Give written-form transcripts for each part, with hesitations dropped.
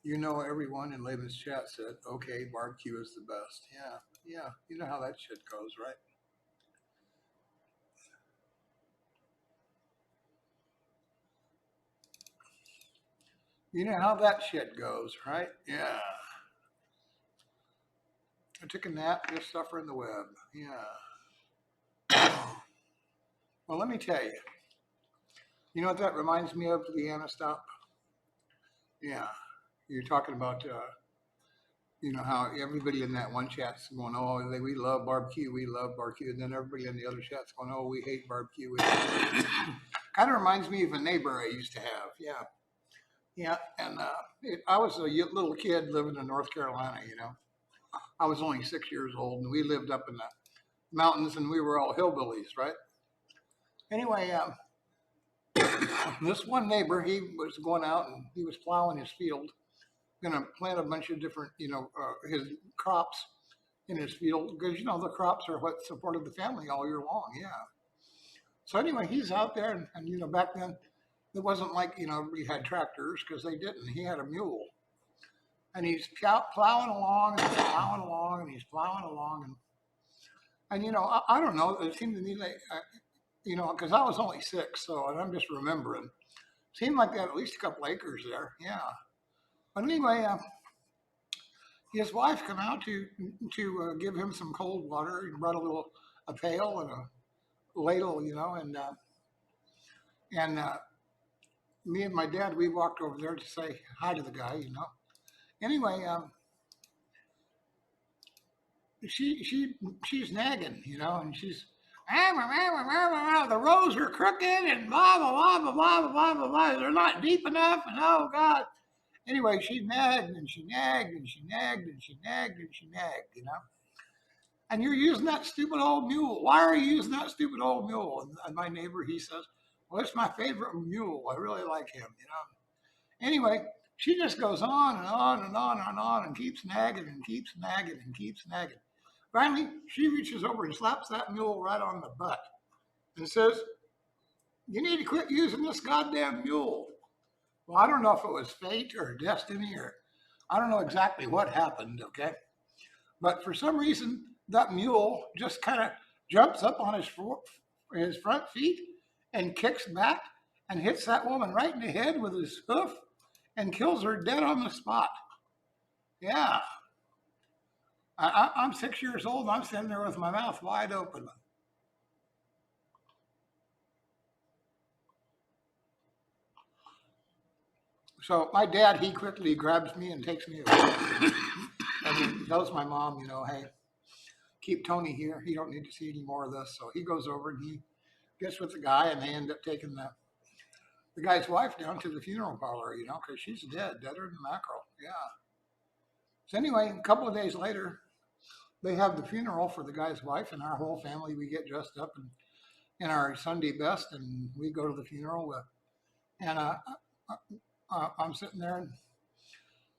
You know, everyone in Laban's chat said, okay, barbecue is the best. Yeah, yeah. You know how that shit goes, right? You know how that shit goes, right? Yeah. I took a nap, just suffering the web. Yeah. Well, let me tell you. You know what that reminds me of, Leanna? Stop. Yeah. You're talking about, how everybody in that one chat's going, oh, we love barbecue, we love barbecue. And then everybody in the other chat's going, oh, we hate barbecue. Kind of reminds me of a neighbor I used to have. Yeah. Yeah. And I was a little kid living in North Carolina, you know. I was only 6 years old and we lived up in the mountains and we were all hillbillies, right? Anyway, this one neighbor, he was going out and he was plowing his field, going to plant a bunch of different, his crops in his field because, the crops are what supported the family all year long. Yeah. So anyway, he's out there and back then it wasn't like, we had tractors because they didn't. He had a mule and he's plowing along and he's plowing along and he's plowing along. I don't know, it seemed to me like, because I was only 6, so and I'm just remembering. Seemed like they had at least a couple acres there. Yeah. But anyway, his wife come out to give him some cold water. He brought a pail and a ladle, and me and my dad we walked over there to say hi to the guy. Anyway, she's nagging, and she's the rows are crooked and blah blah blah blah blah blah blah blah. They're not deep enough, and oh God. Anyway, she nagged and she nagged and she nagged and she nagged and she nagged. And you're using that stupid old mule. Why are you using that stupid old mule? And my neighbor, he says, well, it's my favorite mule. I really like him. Anyway, she just goes on and on and on and on and keeps nagging and keeps nagging and keeps nagging. Finally, she reaches over and slaps that mule right on the butt and says, you need to quit using this goddamn mule. Well, I don't know if it was fate or destiny or I don't know exactly what happened, okay? But for some reason, that mule just kind of jumps up on his front feet and kicks back and hits that woman right in the head with his hoof and kills her dead on the spot. Yeah. I'm 6 years old and I'm sitting there with my mouth wide open. So my dad, he quickly grabs me and takes me away. And he tells my mom, hey, keep Tony here. He don't need to see any more of this. So he goes over and he gets with the guy and they end up taking the guy's wife down to the funeral parlor, because she's dead, deader than mackerel. Yeah. So anyway, a couple of days later, they have the funeral for the guy's wife, and our whole family, we get dressed up in our Sunday best, and we go to the funeral. And I'm sitting there,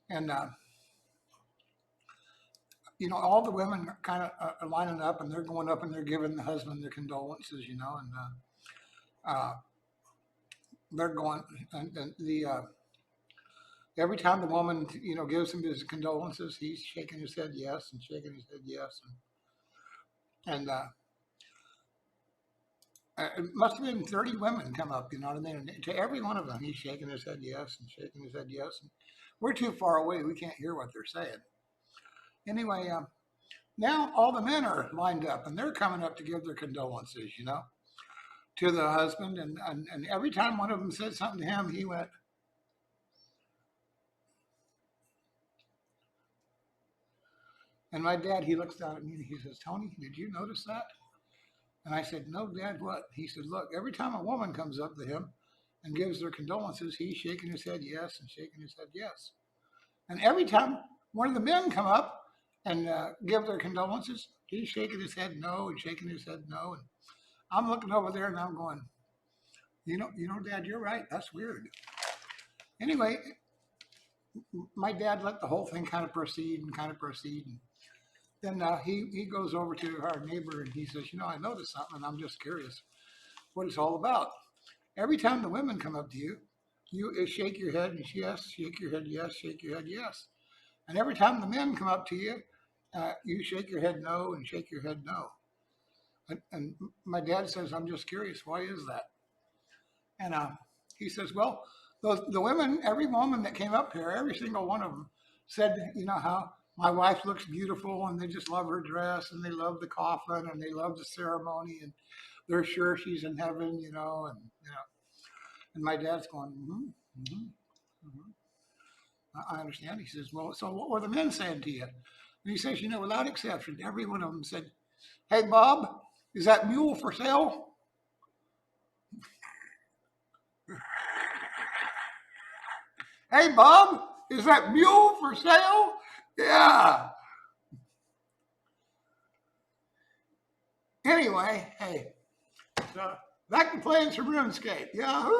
and all the women kind of are lining up, and they're going up and they're giving the husband their condolences, and uh, they're going, and the every time the woman, gives him his condolences, he's shaking his head yes and shaking his head yes, and it must have been 30 women come up, you know what I mean? And to every one of them, he's shaking his head yes and shaking his head yes. And we're too far away; we can't hear what they're saying. Anyway, now all the men are lined up, and they're coming up to give their condolences, to the husband. And every time one of them said something to him, he went. And my dad, he looks down at me and he says, Tony, did you notice that? And I said, no, Dad, what? He said, look, every time a woman comes up to him and gives their condolences, he's shaking his head yes and shaking his head yes. And every time one of the men come up and give their condolences, he's shaking his head no and shaking his head no. And I'm looking over there and I'm going, Dad, you're right. That's weird. Anyway, my dad let the whole thing kind of proceed and kind of proceed. And then he goes over to our neighbor and he says, I noticed something and I'm just curious what it's all about. Every time the women come up to you, You shake your head and yes, shake your head yes, shake your head yes. And every time the men come up to you, you shake your head no and shake your head no. And my dad says, I'm just curious, why is that? And he says, well, the women, every woman that came up here, every single one of them said, you know, how my wife looks beautiful and they just love her dress and they love the coffin and they love the ceremony and they're sure she's in heaven, and my dad's going, mm-hmm, mm-hmm. I understand. He says, well, so what were the men saying to you? And he says, without exception, every one of them said, hey, Bob, is that mule for sale? Hey, Bob, is that mule for sale? Yeah. Anyway, hey, so back to playing some RuneScape. Yahoo!